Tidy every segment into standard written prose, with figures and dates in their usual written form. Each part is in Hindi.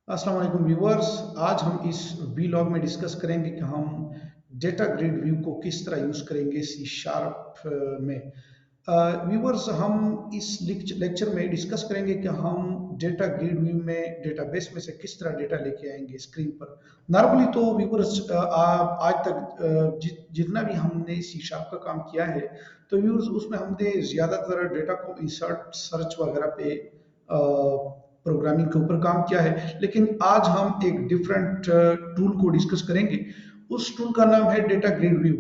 अस्सलाम वालेकुम व्यूअर्स। आज हम इस वीलॉग में डिस्कस करेंगे कि हम डेटा ग्रिड व्यू को किस तरह यूज़ करेंगे सी शार्प में। व्यूअर्स, हम इस लेक्चर में डिस्कस करेंगे कि हम डेटा ग्रिड व्यू में डेटाबेस में से किस तरह डेटा लेके आएंगे स्क्रीन पर। नॉर्मली तो व्यूअर्स, आज तक जितना भी हमने सी शार्प का काम किया है, तो व्यूअर्स उसमें हमने ज़्यादातर डेटा को इंसर्ट सर्च वगैरह पे प्रोग्रामिंग के ऊपर काम किया है। लेकिन आज हम एक डिफरेंट टूल को डिस्कस करेंगे। उस टूल का नाम है डेटा ग्रिड व्यू।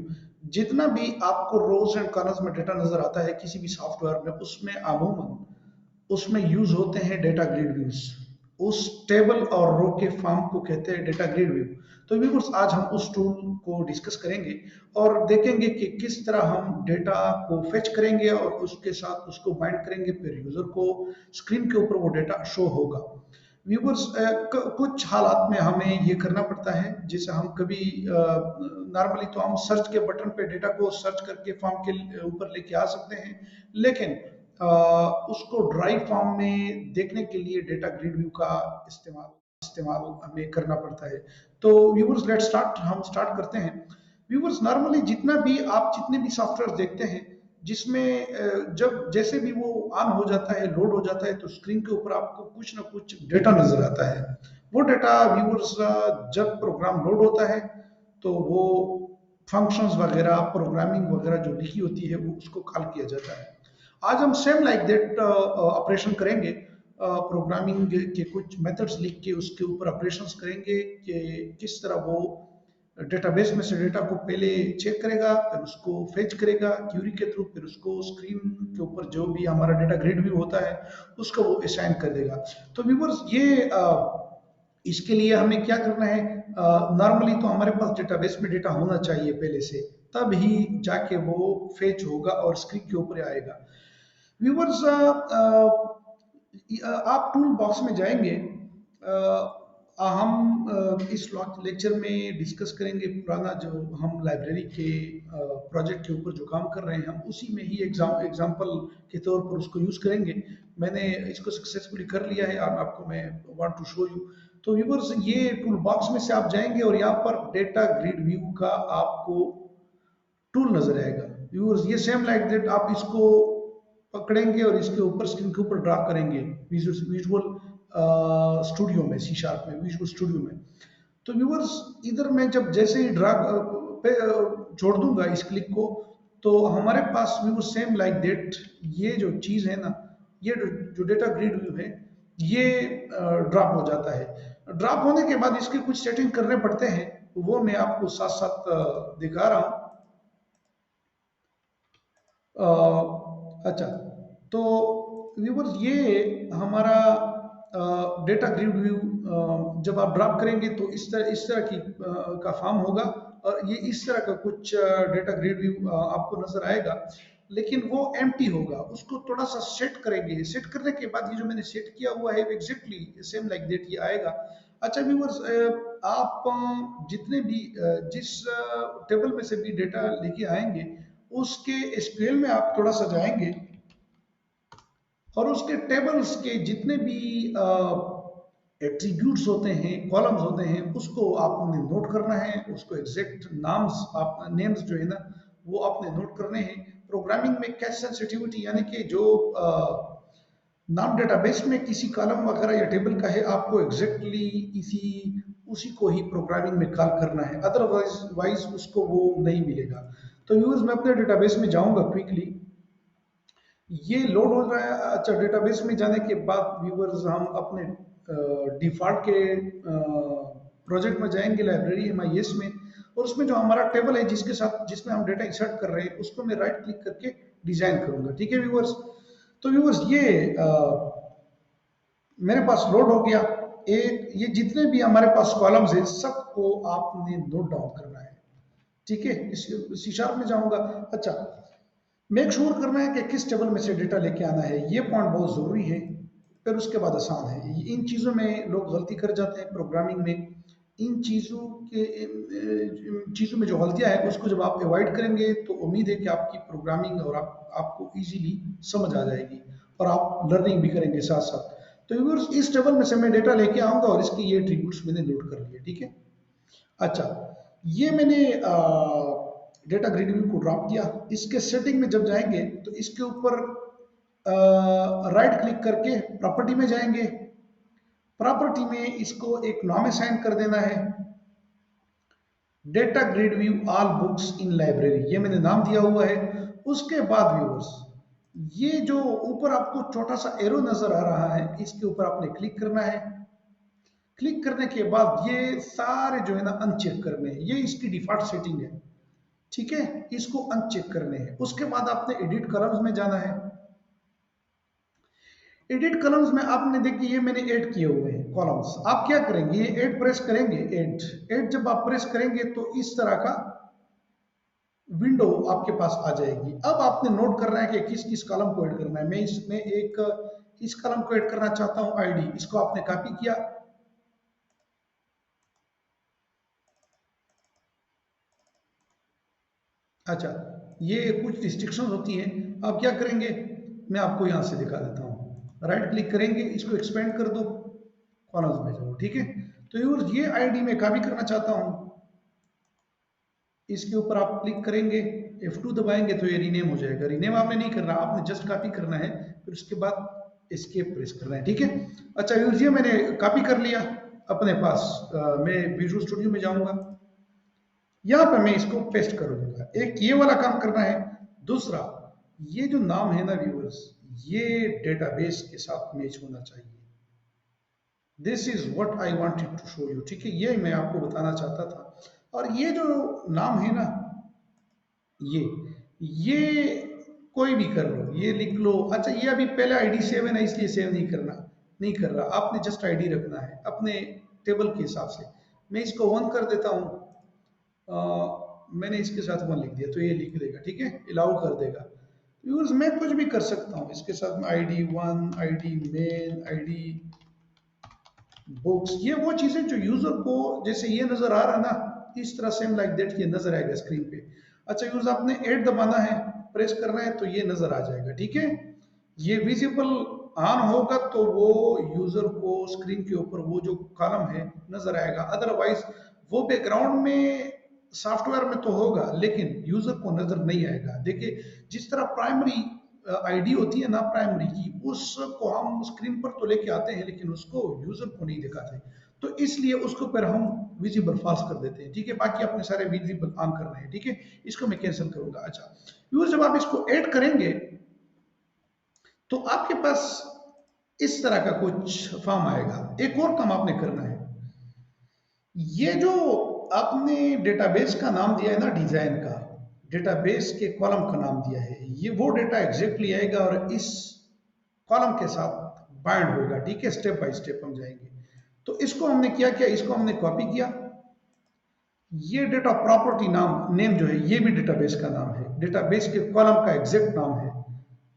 जितना भी आपको रोज एंड कॉर्नर्स में डेटा नजर आता है किसी भी सॉफ्टवेयर में, उसमें अमूमन उसमें यूज होते हैं डेटा ग्रिड व्यूज। उस टेबल और रो के फॉर्म को कहते हैं डेटा ग्रिड व्यू। तो व्यूअर्स, आज हम उस टूल को डिस्कस करेंगे और देखेंगे कि किस तरह हम डेटा को फेच करेंगे और उसके साथ उसको बाइंड करेंगे, फिर यूजर को स्क्रीन के ऊपर वो डेटा शो होगा। व्यूअर्स, कुछ हालात में हमें ये करना पड़ता है, जैसे हम कभी नॉर्मली तो हम सर्च के बटन पे डेटा को सर्च करके फॉर्म के ऊपर लेके आ सकते हैं, लेकिन उसको ड्राई फॉर्म में देखने के लिए डेटा ग्रिड व्यू का इस्तेमाल इस्तेमाल हमें करना पड़ता है। तो व्यूअर्स, लेट स्टार्ट, हम स्टार्ट करते हैं। व्यूअर्स, नॉर्मली जितने भी सॉफ्टवेयर देखते हैं जिसमें जब जैसे भी वो ऑन हो जाता है, लोड हो जाता है, तो स्क्रीन के ऊपर आपको कुछ ना कुछ डेटा नजर आता है। वो डेटा व्यूअर्स, जब प्रोग्राम लोड होता है तो वो फंक्शंस वगैरह, प्रोग्रामिंग वगैरह जो लिखी होती है वो उसको कॉल किया जाता है। आज हम सेम लाइक दैट ऑपरेशन करेंगे। प्रोग्रामिंग के कुछ मेथड्स लिख के उसके ऊपर ऑपरेशंस करेंगे कि किस तरह वो डेटाबेस में से डेटा को पहले चेक करेगा, फिर उसको फेच करेगा क्यूरी के थ्रू, फिर उसको स्क्रीन के ऊपर जो भी हमारा डेटा ग्रिड व्यू होता है उसको वो असाइन कर देगा। तो व्यूअर्स, ये इसके लिए हमें क्या करना है? नॉर्मली तो हमारे पास डेटाबेस में डेटा होना चाहिए पहले से, तब ही जाके वो फेच होगा और स्क्रीन के ऊपर आएगा। व्यूअर्स, आप टूल बॉक्स में जाएंगे। हम इस लेक्चर में डिस्कस करेंगे पुराना जो हम लाइब्रेरी के प्रोजेक्ट के ऊपर जो काम कर रहे हैं, हम उसी में ही एग्जांपल के तौर पर उसको यूज करेंगे। मैंने इसको सक्सेसफुली कर लिया है और आपको मैं वांट टू शो यू। तो व्यूअर्स, ये टूल बॉक्स में से आप जाएंगे और यहाँ पर डेटा ग्रिड व्यू का आपको टूल नजर आएगा। व्यूअर्स, ये सेम लाइक दैट आप इसको पकड़ेंगे और इसके ऊपर स्क्रीन के ऊपर ड्रा करेंगे विजुअल स्टूडियो में, सी शार्प में, विजुअल स्टूडियो में। तो व्यूअर्स, इधर मैं जब जैसे ही ड्रा पे छोड़ दूंगा इस क्लिक को, तो हमारे पास व्यूअर्स सेम लाइक दैट ये जो चीज है ना, ये जो डेटा ग्रिड व्यू है, ये ड्रॉप हो जाता है। ड्रॉप होने के बाद इसके कुछ सेटिंग करने पड़ते हैं, वो मैं आपको साथ साथ दिखा रहा हूँ। अच्छा, तो व्यूवर्स, ये हमारा डेटा ग्रिड व्यू जब आप ड्रॉप करेंगे तो इस तरह की का फॉर्म होगा और ये इस तरह का कुछ डेटा ग्रिड व्यू आपको नजर आएगा। लेकिन वो एम्प्टी होगा, उसको थोड़ा सा सेट करेंगे। सेट करने के बाद ये जो मैंने सेट किया हुआ है एग्जैक्टली सेम लाइक दैट ये आएगा। अच्छा व्यूवर्स, आप जितने भी जिस टेबल में से भी डेटा लेके आएंगे, उसके एसक्यूएल में आप थोड़ा सा जाएंगे और उसके टेबल्स के जितने भी एट्रीब्यूट्स होते हैं, कॉलम्स होते हैं, उसको आपने नोट करना है। उसको एग्जैक्ट नाम्स, आप नेम्स जो है ना, वो आपने नोट करने हैं। प्रोग्रामिंग में कैश सेंसिटिविटी, यानी कि जो नाम डेटाबेस में किसी कॉलम वगैरह या टेबल का है, आपको एग्जैक्टली इसी उसी को ही प्रोग्रामिंग में कॉल करना है, अदरवाइज वाइज उसको वो नहीं मिलेगा। तो यूज मैं अपने डेटाबेस में जाऊंगा क्विकली। ये लोड हो रहा है। अच्छा, डेटाबेस में जाने के बाद व्यूअर्स, हम अपने डिफॉल्ट के प्रोजेक्ट में जाएंगे, लाइब्रेरी एमआईएस में, और उसमें जो हमारा टेबल है जिसके साथ जिसमें हम डेटा इंसर्ट कर रहे हैं, उसको मैं राइट क्लिक करके डिजाइन करूंगा। ठीक है व्यूअर्स? तो व्यूअर्स, ये मेरे पास लोड हो गया। एक ये जितने भी हमारे पास कॉलम्स हैं सबको आपने नोट डाउन करना है। ठीक है, इस सी शार्प में जाऊंगा। अच्छा, मेक श्योर करना है कि किस टेबल में से डेटा लेके आना है, ये पॉइंट बहुत जरूरी है। फिर उसके बाद आसान है। इन चीजों में लोग गलती कर जाते हैं प्रोग्रामिंग में। इन चीजों में जो गलतियां हैं उसको जब आप अवॉइड करेंगे तो उम्मीद है कि आपकी प्रोग्रामिंग और आपको इजीली समझ आ जाएगी और आप लर्निंग भी करेंगे साथ साथ। तो व्यूअर्स इस टेबल में से मैं डेटा लेके आऊंगा और इसके ये एट्रीब्यूट्स मैंने लोड कर लिए, ठीक है। अच्छा, ये मैंने डेटा ग्रिड व्यू को ड्रॉप किया। इसके सेटिंग में जब जाएंगे तो इसके ऊपर राइट क्लिक करके प्रॉपर्टी में जाएंगे। प्रॉपर्टी में इसको एक नाम असाइन कर देना है, data grid view all books इन लाइब्रेरी, ये मैंने नाम दिया हुआ है। उसके बाद व्यूअर्स ये जो ऊपर आपको छोटा सा एरो नजर आ रहा है, इसके ऊपर आपने क्लिक करना है। क्लिक करने के बाद ये सारे जो है ना अनचेक करने हैं, ये इसकी डिफॉल्ट सेटिंग है, ठीक है। इसको अनचेक करने हैं। उसके बाद आपने एडिट कॉलम्स में जाना है। एडिट कॉलम्स में आपने देखिए ये मैंने ऐड किए हुए हैं कॉलम्स। आप क्या करेंगे, ये ऐड प्रेस करेंगे, ऐड जब आप प्रेस करेंगे तो इस तरह का विंडो आपके पास आ जाएगी। अब आपने नोट करना है कि किस किस कॉलम को ऐड करना है। मैं इसमें इस कॉलम को ऐड करना चाहता हूं, आईडी, इसको आपने कॉपी किया। अच्छा, ये कुछ रिस्ट्रिक्शन होती हैं, आप क्या करेंगे, मैं आपको यहां से दिखा देता हूं। राइट क्लिक करेंगे, इसको एक्सपेंड कर दो, कॉलम्स में जाओ, ठीक है। तो ये आईडी मैं कॉपी करना चाहता हूं, इसके ऊपर आप क्लिक करेंगे, F2 दबाएंगे तो ये रीनेम हो जाएगा। रीनेम आपने नहीं करना, आपने जस्ट कॉपी करना है, फिर उसके बाद एस्केप प्रेस करना है, ठीक है। अच्छा ये मैंने कॉपी कर लिया अपने पास। मैं विजुअल स्टूडियो में जाऊंगा, यहाँ पे मैं इसको पेस्ट करूंगा। एक ये वाला काम करना है। दूसरा, ये जो नाम है ना व्यूअर्स, ये डेटाबेस के साथ मैच होना चाहिए। This is what I wanted to show you, ठीक है, ये मैं आपको बताना चाहता था। और ये जो नाम है ना, ये कोई भी कर लो, ये लिख लो। अच्छा, ये अभी पहले आईडी सेव है ना, इसलिए सेव नहीं कर रहा। आपने जस्ट आईडी रखना है अपने टेबल के हिसाब से। मैं इसको 1 कर देता हूँ। मैंने इसके साथ 1 लिख दिया तो ये लिख देगा, ठीक है, अलाउ कर देगा। यूज मैं कुछ भी कर सकता हूँ इसके साथ में, ID1, ID main, ID books, ये वो चीजें जो यूजर को, जैसे ये नजर आ रहा ना, इस तरह सेम लाइक दैट ये नजर आएगा स्क्रीन पे। अच्छा यूज आपने ऐड दबाना है, प्रेस करना है तो ये नजर आ जाएगा, ठीक है। ये विजिबल ऑन होगा तो वो यूजर को स्क्रीन के ऊपर वो जो कॉलम है नजर आएगा। अदरवाइज वो बैकग्राउंड में सॉफ्टवेयर में तो होगा लेकिन यूजर को नजर नहीं आएगा। देखिए, जिस तरह प्राइमरी आईडी होती है ना प्राइमरी की, उसको हम स्क्रीन पर तो लेके आते हैं लेकिन उसको यूजर को नहीं दिखाते, तो इसलिए उसको पर हम विजिबल फॉल्स कर देते हैं, ठीक है। बाकी अपने सारे विजिबल ऑन करने हैं, ठीक है। इसको मैं कैंसिल करूंगा। अच्छा यूजर, जब आप इसको ऐड करेंगे तो आपके पास इस तरह का कुछ फॉर्म आएगा। एक और काम आपने करना है, ये जो आपने डेटाबेस का नाम दिया है ना, डिजाइन का, डेटाबेस के कॉलम का नाम दिया है, ये वो डेटा एग्जैक्टली आएगा और इस कॉलम के साथ बाइंड होगा, ठीक है। स्टेप बाय स्टेप हम जाएंगे। तो इसको हमने क्या किया, इसको हमने कॉपी किया। ये डेटा प्रॉपर्टी नेम जो है, ये भी डेटाबेस का नाम है, डेटाबेस के कॉलम का एग्जैक्ट नाम है।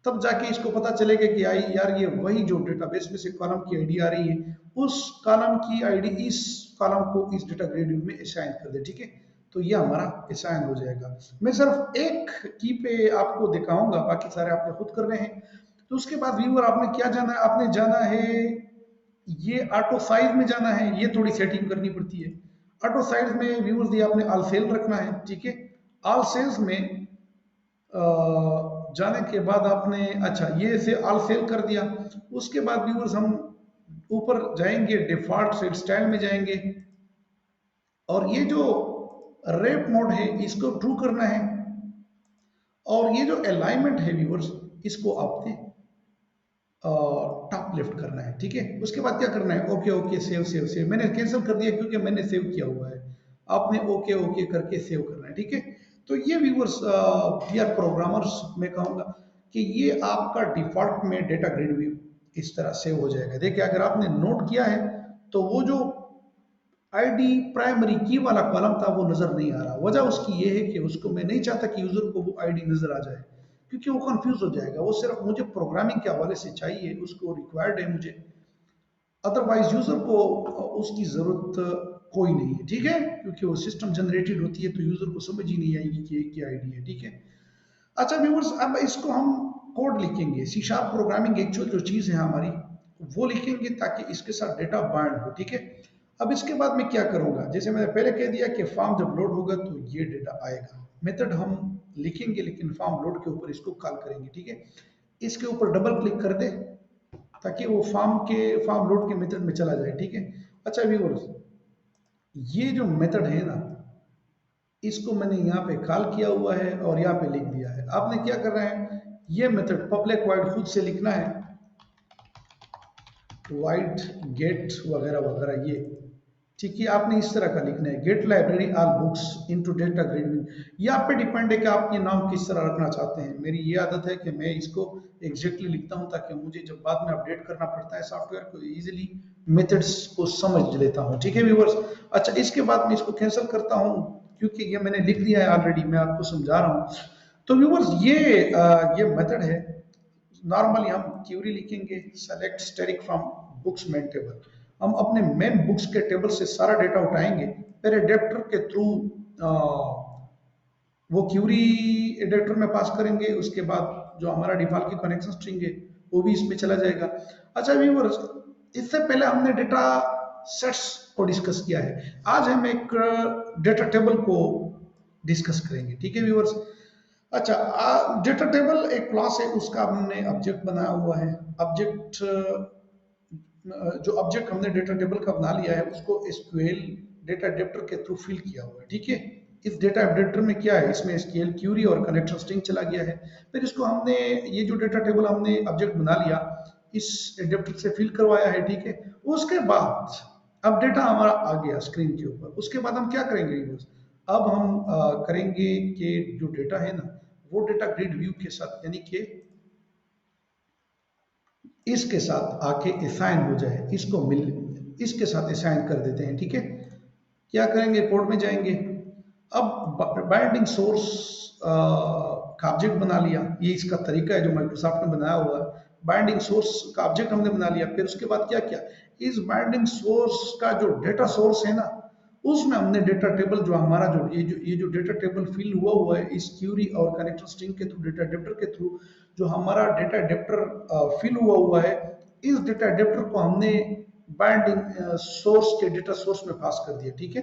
तब जाके इसको पता चलेगा कि यार ये वही जो डेटाबेस में से कॉलम की आईडी आ रही है, उस कॉलम की आईडी इस कॉलम को इस डेटा ग्रेड व्यू में असाइन कर दे, ठीक है। तो ये हमारा असाइन हो जाएगा। मैं सिर्फ एक की पे आपको दिखाऊंगा, बाकी सारे आपने खुद करने हैं। तो उसके बाद व्यूअर आपने क्या जाना है, आपने जाना है ये ऑटो साइज में जाना है, ये थोड़ी सेटिंग करनी पड़ती है। ऑटो साइज में व्यूअर्स ये आपने ऑल सेल रखना है, ठीक है। ऑल सेल्स में जाने के बाद आपने, अच्छा ये से ऑल सेल कर दिया। उसके बाद व्यूअर्स हम ऊपर जाएंगे, डिफॉल्ट सेट स्टाइल में जाएंगे और ये जो रेप मोड है इसको ट्रू करना है। और ये जो अलाइनमेंट है व्यूअर्स, इसको आपने टॉप लेफ्ट करना है, ठीक है। उसके बाद क्या करना है, okay okay save save save, मैंने कैंसिल कर दिया क्योंकि मैंने सेव किया हुआ है। आपने ओके ओके करके सेव करना है, ठीक है। तो ये व्यूअर्स वी आर प्रोग्रामर्स, मैं कहूँगा कि ये आपका डिफॉल्ट में डेटा ग्रिड व्यू इस तरह सेव हो जाएगा। देखिए, अगर आपने नोट किया है तो वो जो आईडी प्राइमरी की वाला कॉलम था वो नजर नहीं आ रहा। वजह उसकी ये है कि उसको मैं नहीं चाहता कि यूजर को वो आईडी नजर आ जाए, क्योंकि वो कंफ्यूज हो जाएगा। वो सिर्फ मुझे प्रोग्रामिंग के हवाले से चाहिए, उसको रिक्वायर्ड है मुझे, अदरवाइज यूजर को उसकी जरूरत कोई नहीं है, ठीक है। क्योंकि वो सिस्टम जनरेटेड होती है तो यूजर को समझ ही नहीं आएगी कि क्या आईडी है, ठीक है। अच्छा व्यूअर्स, अब इसको हम कोड लिखेंगे। सी शार्प प्रोग्रामिंग एक जो चीज है हमारी, वो लिखेंगे ताकि इसके साथ डेटा बाइंड हो, ठीक है। अब इसके बाद मैं क्या करूंगा, जैसे मैंने पहले कह दिया कि फॉर्म जब लोड होगा तो ये डेटा आएगा। मेथड हम लिखेंगे लेकिन फॉर्म लोड के ऊपर इसको कॉल करेंगे, ठीक है। इसके ऊपर डबल क्लिक कर दे ताकि वो फॉर्म लोड के मेथड में चला जाए, ठीक है। अच्छा व्यूअर्स, ये जो मेथड है ना, इसको मैंने यहाँ पे कॉल किया हुआ है और यहाँ पे लिख दिया है। आपने क्या करना है, ये मेथड पब्लिक वाइड खुद से लिखना है, वाइड गेट वगैरह वगैरह, ये ठीक है। आपने इस तरह का लिखना है, get library all books into data grid view. ये आप पे डिपेंड है कि आप ये नाम किस तरह रखना चाहते हैं। मेरी ये आदत है कि मैं इसको एग्जैक्टली लिखता हूं ताकि मुझे जब बाद में अपडेट करना पड़ता है सॉफ्टवेयर को, इजीली मेथड्स को समझ लेता हूं, ठीक है व्यूअर्स। अच्छा, इसके बाद मैं इसको कैंसिल करता हूं क्योंकि ये मैंने लिख दिया है ऑलरेडी, मैं आपको समझा रहा हूं। तो व्यूअर्स, ये मेथड है। नॉर्मली हम क्यूरी लिखेंगे, select static from books main table. हम अपने मेन बुक्स के टेबल से सारा डेटा उठाएंगे, फिर एडेप्टर के थ्रू वो क्यूरी एडेप्टर में पास करेंगे। उसके बाद जो हमारा डिफॉल्ट की कनेक्शन स्ट्रिंग है वो भी इसमें चला जाएगा। अच्छा व्यूअर्स, इससे पहले हमने डेटा सेट्स को डिस्कस किया है, आज हम एक डेटा टेबल को डिस्कस करेंगे, ठीक है व्यूअर्स। अच्छा, डेटा टेबल एक क्लास है, उसका हमने ऑब्जेक्ट बनाया हुआ है। ऑब्जेक्ट, जो ऑब्जेक्ट हमने डेटा टेबल का बना लिया है उसको एसक्यूएल डेटा एडेप्टर के थ्रू फिल किया हुआ है, ठीक है। इस डेटा एडेप्टर में क्या है, इसमें एसक्यूएल क्यूरी और कनेक्शन स्ट्रिंग चला गया है। फिर इसको हमने, ये जो डेटा टेबल हमने ऑब्जेक्ट बना लिया, इस एडेप्टर से फिल करवाया है, ठीक है। उसके बाद अब डेटा हमारा आ गया स्क्रीन के ऊपर। उसके बाद हम क्या करेंगे, अब हम करेंगे कि जो डेटा है ना, वो डेटा ग्रिड व्यू के साथ, यानी कि इसके साथ आके असाइन हो जाए, इसको इसके साथ असाइन कर देते हैं, ठीक है। क्या करेंगे, कोड में जाएंगे। अब बाइंडिंग सोर्स का ऑब्जेक्ट बना लिया, ये इसका तरीका है जो माइक्रोसॉफ्ट ने बनाया हुआ है। बाइंडिंग सोर्स का ऑब्जेक्ट हमने बना लिया, फिर उसके बाद क्या किया, इस बाइंडिंग सोर्स का जो डेटा सोर्स है ना, उसमें हमने डेटा टेबल जो हमारा जो डेटा टेबल फिल हुआ है इस क्यूरी और कनेक्टर स्ट्रिंग के थ्रू, डेटा एडेप्टर के थ्रू, जो हमारा डेटा एडेप्टर फिल हुआ है, इस डेटा एडेप्टर को हमने बाइंडिंग सोर्स के डेटा सोर्स में पास कर दिया, ठीक है।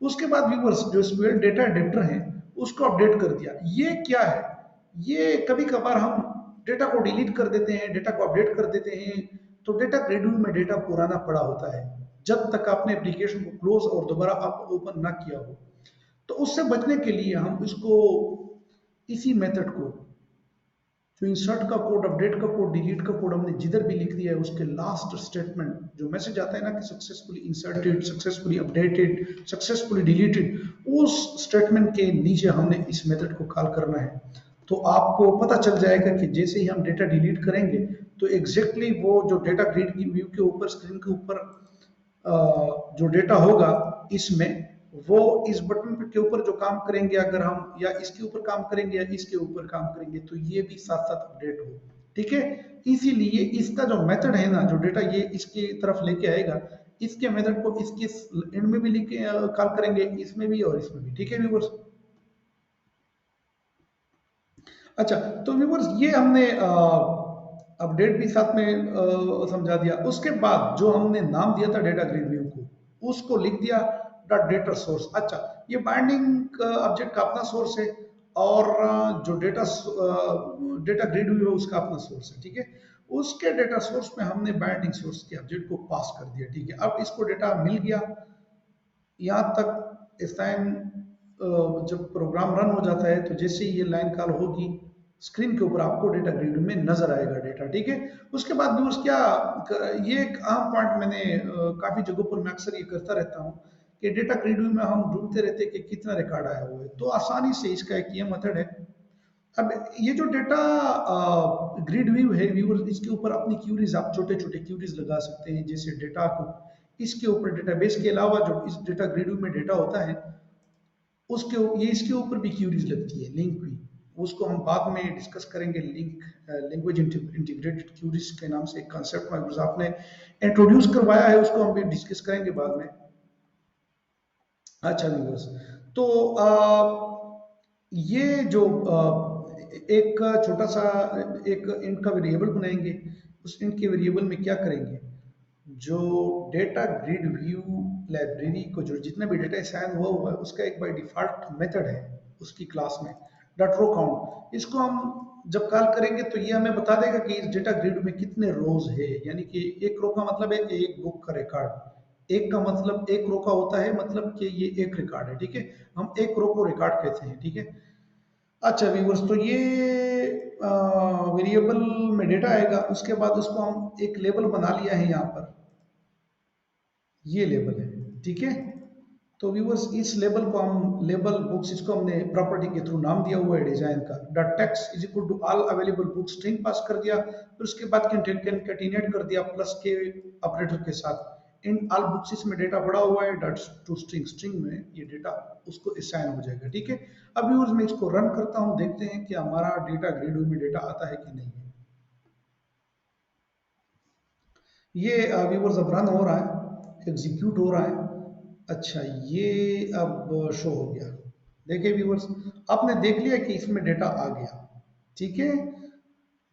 उसके बाद व्यूअर्स, जो स्क्यूएल डेटा एडेप्टर है उसको अपडेट कर दिया। ये क्या है, ये कभी कभार हम डेटा को डिलीट कर देते हैं, डेटा को अपडेट कर देते हैं, तो डेटा ग्रिड व्यू में डेटा पुराना पड़ा होता है जब तक आपने एप्लीकेशन को क्लोज और दोबारा आप ओपन ना किया हो। तो उससे बचने के लिए हम इसको, इसी मेथड को, जो इंसर्ट का कोड, अपडेट का कोड, डिलीट का कोड हमने जिधर भी लिख दिया है, उसके लास्ट स्टेटमेंट जो मैसेज आता है ना कि successfully inserted, successfully updated, successfully deleted, उस स्टेटमेंट के नीचे हमने इस मेथड को कॉल करना है। तो आपको पता चल जाएगा कि जैसे ही हम डेटा डिलीट करेंगे तो एग्जैक्टली वो जो डेटा ग्रिड व्यू के ऊपर, स्क्रीन के ऊपर जो डेटा होगा इसमें, वो इस बटन के ऊपर जो काम करेंगे, अगर हम या इसके ऊपर काम करेंगे या इसके ऊपर काम करेंगे, तो ये भी साथ साथ अपडेट हो, ठीक है। इसीलिए इसका जो मेथड है ना, जो डेटा ये इसकी तरफ लेके आएगा, इसके मेथड को इसके एंड में भी लेके कॉल करेंगे, इसमें भी और इसमें भी, ठीक है व्यूअर्स। अच्छा, तो व्यूअर्स, ये हमने अपडेट भी साथ में समझा दिया। उसके बाद जो हमने नाम दिया था डेटा ग्रिड व्यू को, उसको लिख दिया डॉट डेटा सोर्स। अच्छा, ये बाइंडिंग ऑब्जेक्ट का अपना सोर्स है और जो डेटा ग्रिड व्यू है उसका अपना सोर्स है, ठीक है। उसके डेटा सोर्स में हमने बाइंडिंग सोर्स के ऑब्जेक्ट को पास कर दिया, ठीक है। अब इसको डेटा मिल गया। यहाँ तक इस टाइम जब प्रोग्राम रन हो जाता है तो जैसे ही ये लाइन कॉल होगी, स्क्रीन के ऊपर आपको डेटा ग्रिड में नजर आएगा डेटा, ठीक है। उसके बाद दोस्त क्या, ये एक अहम पॉइंट मैंने काफी जगहों पर मैं अक्सर ये करता रहता हूँ कि डेटा ग्रिड में हम ढूंढते रहते हैं कि कितना रिकॉर्ड आया हुआ है, तो आसानी से इसका एक ये मेथड है। अब ये जो डेटा ग्रिड व्यू है व्यूअर, इसके ऊपर अपनी क्यूरीज, आप छोटे छोटे क्यूरीज लगा सकते हैं, जैसे डेटा को इसके ऊपर, डेटाबेस के अलावा जो इस डेटा ग्रिड व्यू में डेटा होता है उसके, ये इसके ऊपर भी क्यूरीज लगती है, लिंक भी, उसको हम बाद में डिस्कस करेंगे। लिंक लैंग्वेज इंटीग्रेटेड क्यूरीज के नाम से एक कॉन्सेप्ट माइक्रोसॉफ्ट ने इंट्रोड्यूस करवाया है, उसको हम भी डिस्कस करेंगे बाद में। अच्छा व्यूअर्स, तो ये जो एक छोटा सा एक इंट का वेरिएबल बनाएंगे, उस इंट के वेरिएबल में क्या करेंगे, जो डेटा ग्रिड व्यू लाइब्रेरी को जो जितना भी डेटा असाइन हुआ है उसका एक बाय डिफॉल्ट मेथड है उसकी क्लास में डॉट रो काउंट। इसको हम जब कॉल करेंगे तो ये हमें बता देगा कि इस डेटा ग्रिड में कितने रोज है, यानी कि एक रो का मतलब है एक बुक का रिकॉर्ड, एक का मतलब एक रो का होता है मतलब कि ये एक रिकॉर्ड है, ठीक है, हम एक रो को रिकॉर्ड कहते हैं, ठीक है। अच्छा व्यूवर्स, तो ये वेरिएबल में डेटा आएगा, उसके बाद उसको हम एक लेबल बना लिया है यहाँ पर, ये लेबल है, ठीक है। तो व्यूवर्स इस लेबल को हम लेबल बुक्स, इसको हमने प्रॉपर्टी के थ्रू नाम दिया हुआ है डिजाइन का, dot text is equal to all available books string pass कर दिया, फिर उसके बाद कंकेटिनेट कर दिया प्लस के ऑपरेटर के साथ इन ऑल बुक्स, इसमें डेटा पड़ा हुआ है डॉट टू स्ट्रिंग, स्ट्रिंग में ये डेटा उसको असाइन हो जाएगा, ठीक है। अब व्यूवर्स मैं इसको रन करता हूँ, देखते हैं कि हमारा डेटा ग्रिड में डेटा आता है कि नहीं है। ये व्यूवर्स अब रन हो रहा है, एग्जीक्यूट हो रहा है। अच्छा ये अब शो हो गया, देखिए व्यूवर्स आपने देख लिया कि इसमें डेटा आ गया, ठीक है।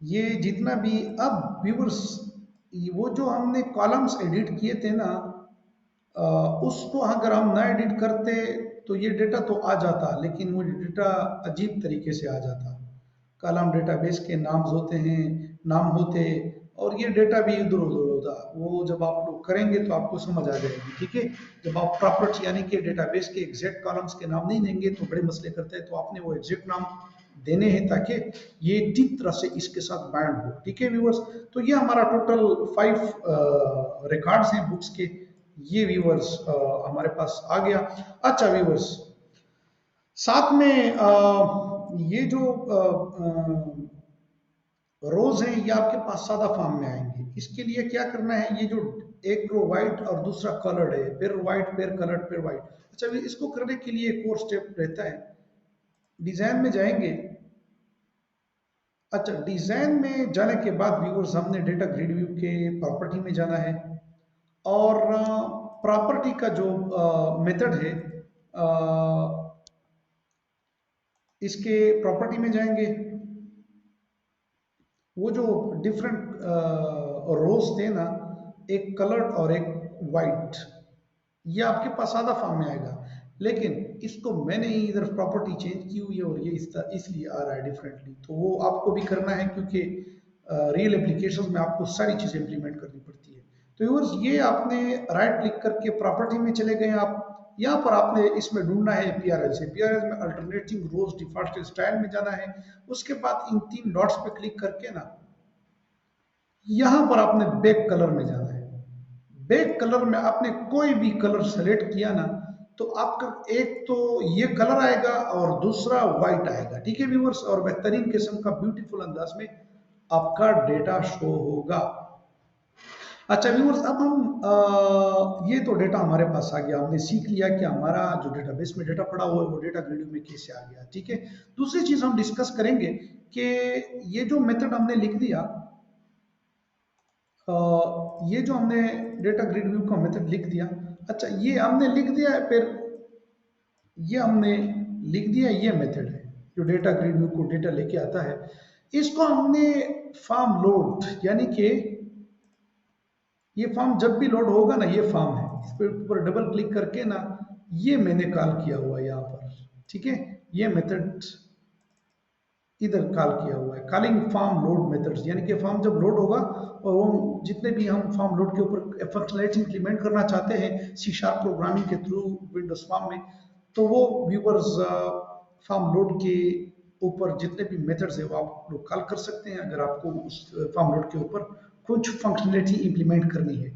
ये जितना भी अब व्यूवर्स, वो जो हमने कॉलम्स एडिट किए थे ना, उसको अगर हम ना एडिट करते तो ये डेटा तो आ जाता, लेकिन वो डेटा अजीब तरीके से आ जाता। कॉलम डेटाबेस के नाम्स होते हैं, नाम होते, और ये डेटा भी इधर उधर होता, वो जब आप लोग करेंगे तो आपको समझ आ जाएगी, ठीक है। जब आप प्रॉपर्टी यानी कि डेटाबेस के एग्जैक्ट कॉलम्स के नाम नहीं देंगे तो बड़े मसले करते हैं, तो आपने वो एग्जैक्ट नाम देने हैं ताकि ये ठीक तरह से इसके साथ बाइंड हो, ठीक है व्यूवर्स। तो ये हमारा टोटल 5 रिकॉर्ड्स हैं बुक्स के, ये व्यूवर्स हमारे पास आ गया। अच्छा व्यूवर्स, साथ में ये जो रोज हैं ये आपके पास सादा फॉर्म में आएंगे, इसके लिए क्या करना है, ये जो एक रो व्हाइट और दूसरा कलर्ड है, फिर व्हाइट फिर कलर्ड फिर व्हाइट। अच्छा इसको करने के लिए एक और स्टेप रहता है, डिजाइन में जाएंगे। अच्छा डिजाइन में जाने के बाद व्यूअर्स हमने डेटा ग्रिड व्यू के प्रॉपर्टी में जाना है, और प्रॉपर्टी का जो मेथड है, इसके प्रॉपर्टी में जाएंगे। वो जो डिफरेंट रोज थे ना, एक कलर्ड और एक वाइट, ये आपके पास आधा फॉर्म में आएगा, लेकिन इसको मैंने ही इधर प्रॉपर्टी चेंज की हुई है और ये इसलिए आ रहा है डिफरेंटली, तो वो आपको भी करना है क्योंकि रियल एप्लीकेशन में आपको सारी चीजें इंप्लीमेंट करनी पड़ती है। तो व्यूअर्स ये आपने राइट क्लिक करके प्रॉपर्टी में चले गए आप, यहाँ पर आपने इसमें ढूंढना है पीआरएल से, पीआरएल में अल्टरनेटिंग रोज डिफॉल्ट स्टाइल में जाना है, उसके बाद इन 3 डॉट्स पे क्लिक करके ना यहां पर आपने बैक कलर में जाना है। बैक कलर में आपने कोई भी कलर सेलेक्ट किया ना, तो आपका एक तो ये कलर आएगा और दूसरा व्हाइट आएगा, ठीक है व्यूअर्स, और बेहतरीन किस्म का ब्यूटीफुल अंदाज में आपका डेटा शो होगा। अच्छा व्यूअर्स, अब हम ये तो डेटा हमारे पास आ गया, हमने सीख लिया कि हमारा जो डेटाबेस में डेटा पड़ा हुआ है वो डेटा ग्रिड में कैसे आ गया, ठीक है। दूसरी चीज हम डिस्कस करेंगे कि ये जो मेथड हमने लिख दिया, ये जो हमने डेटा ग्रिड व्यू का मेथड लिख दिया, अच्छा ये हमने लिख दिया है, फिर ये हमने लिख दिया, ये मेथड है जो डेटा ग्रिड व्यू को डेटा लेके आता है, इसको हमने फॉर्म लोड, यानी कि ये फॉर्म जब भी लोड होगा ना, ये फॉर्म है, इस पर ऊपर डबल क्लिक करके ना ये मैंने कॉल किया हुआ है यहाँ पर, ठीक है। ये मेथड इधर कॉल किया हुआ है, कॉलिंग फॉर्म लोड मेथड्स, यानी कि फॉर्म जब लोड होगा और वो जितने भी हम फॉर्म लोड के ऊपर फंक्शनलिटी इंप्लीमेंट करना चाहते हैं सी शार्प प्रोग्रामिंग के थ्रू विंडोज फॉर्म में, तो वो व्यूवर्स फॉर्म लोड के ऊपर जितने भी मेथड्स है वो आप लोग कॉल कर सकते हैं अगर आपको उस फॉर्म लोड के ऊपर कुछ फंक्शनलिटी इंप्लीमेंट करनी है।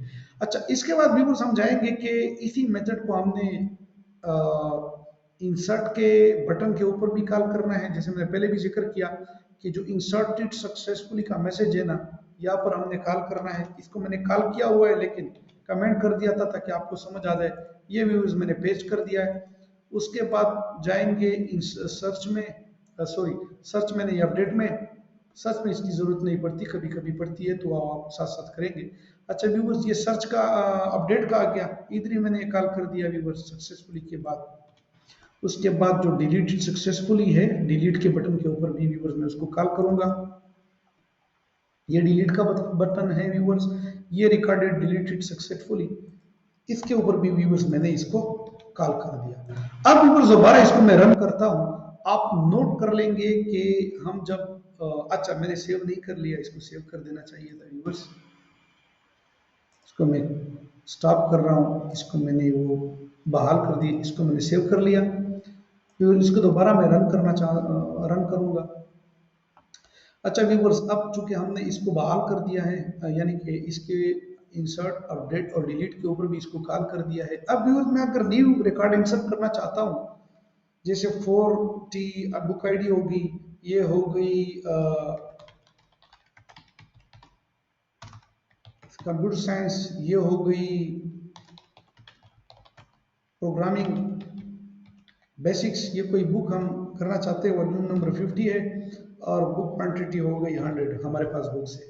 अच्छा इसके बाद व्यूवर्स हम जाएंगे कि इसी मेथड को हमने इंसर्ट के बटन के ऊपर भी कॉल करना है, जैसे मैंने पहले भी जिक्र किया कि जो इंसर्टेड सक्सेसफुली का मैसेज है ना, यहाँ पर हमने कॉल करना है, इसको मैंने कॉल किया हुआ है लेकिन कमेंट कर दिया था ताकि आपको समझ आ जाए, ये व्यूज मैंने पेस्ट कर दिया है। उसके बाद जाएंगे सर्च में, सॉरी सर्च में नहीं, अपडेट में, सर्च में इसकी जरूरत नहीं पड़ती, कभी कभी पड़ती है तो आप साथ साथ करेंगे। अच्छा व्यूवर्स, ये सर्च का अपडेट का आ गया, इधर ही मैंने कॉल कर दिया व्यूवर्स सक्सेसफुली के बाद। उसके बाद जो डिलीट सक्सेसफुली है, डिलीट के बटन के ऊपर भी व्यूवर्स मैं उसको कॉल करूंगा। ये डिलीट का बटन है व्यूवर्स, ये रिकॉर्डेड डिलीटेड सक्सेसफुली, इसके ऊपर भी व्यूवर्स मैंने इसको कॉल कर दिया। अब व्यूवर्स दोबारा इसको मैं रन करता हूं, आप नोट कर लेंगे कि हम जब अच्छा मैंने सेव नहीं कर लिया, इसको सेव कर देना चाहिए था व्यूवर्स। इसको मैं स्टॉप कर रहा हूं, इसको मैंने वो बहाल कर दिया, इसको मैंने सेव कर लिया। फिर इसको दोबारा मैं रन करूंगा। अच्छा व्यूवर्स, अब चूंकि हमने इसको बहाल कर दिया है, यानी कि इसके इंसर्ट अपडेट और डिलीट के ऊपर भी इसको कॉल कर दिया है। अब व्यूवर्स मैं अगर न्यू रिकॉर्ड इंसर्ट करना चाहता हूँ, जैसे 4T बुक आईडी होगी, ये हो गई कंप्यूटर साइंस, ये हो गई प्रोग्रामिंग बेसिक्स, ये कोई बुक हम करना चाहते हैं, वॉल्यूम नंबर 50 है और बुक क्वांटिटी हो गई 100 हमारे पास बुक्स है।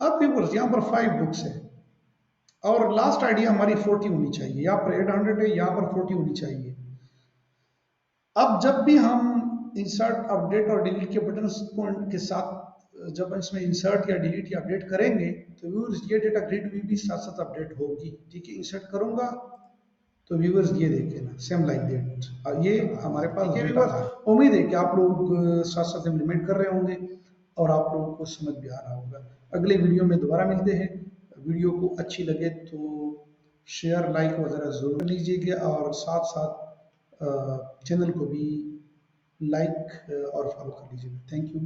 अब व्यूवर्स यहाँ पर 5 बुक्स है और लास्ट आईडी हमारी 40 होनी चाहिए, यहाँ पर 800 है, यहाँ पर 40 होनी चाहिए। अब जब भी हम इंसर्ट अपडेट और डिलीट के बटन के साथ जब इसमें इंसर्ट या डिलीट या अपडेट करेंगे तो व्यूअर्स ये डेटा ग्रिड भी साथ साथ अपडेट होगी। ठीक है, इंसर्ट करूंगा तो व्यूअर्स ये देखे ना, सेम लाइक दैट ये हमारे पास डेटा है। उम्मीद है कि आप लोग साथ साथ इम्प्लीमेंट कर रहे होंगे और आप लोगों को समझ भी आ रहा होगा। अगले वीडियो में दोबारा मिलते हैं। वीडियो को अच्छी लगे तो शेयर लाइक वगैरह जरूर कर लीजिएगा और साथ साथ चैनल को भी लाइक और फॉलो कर लीजिएगा। Thank you.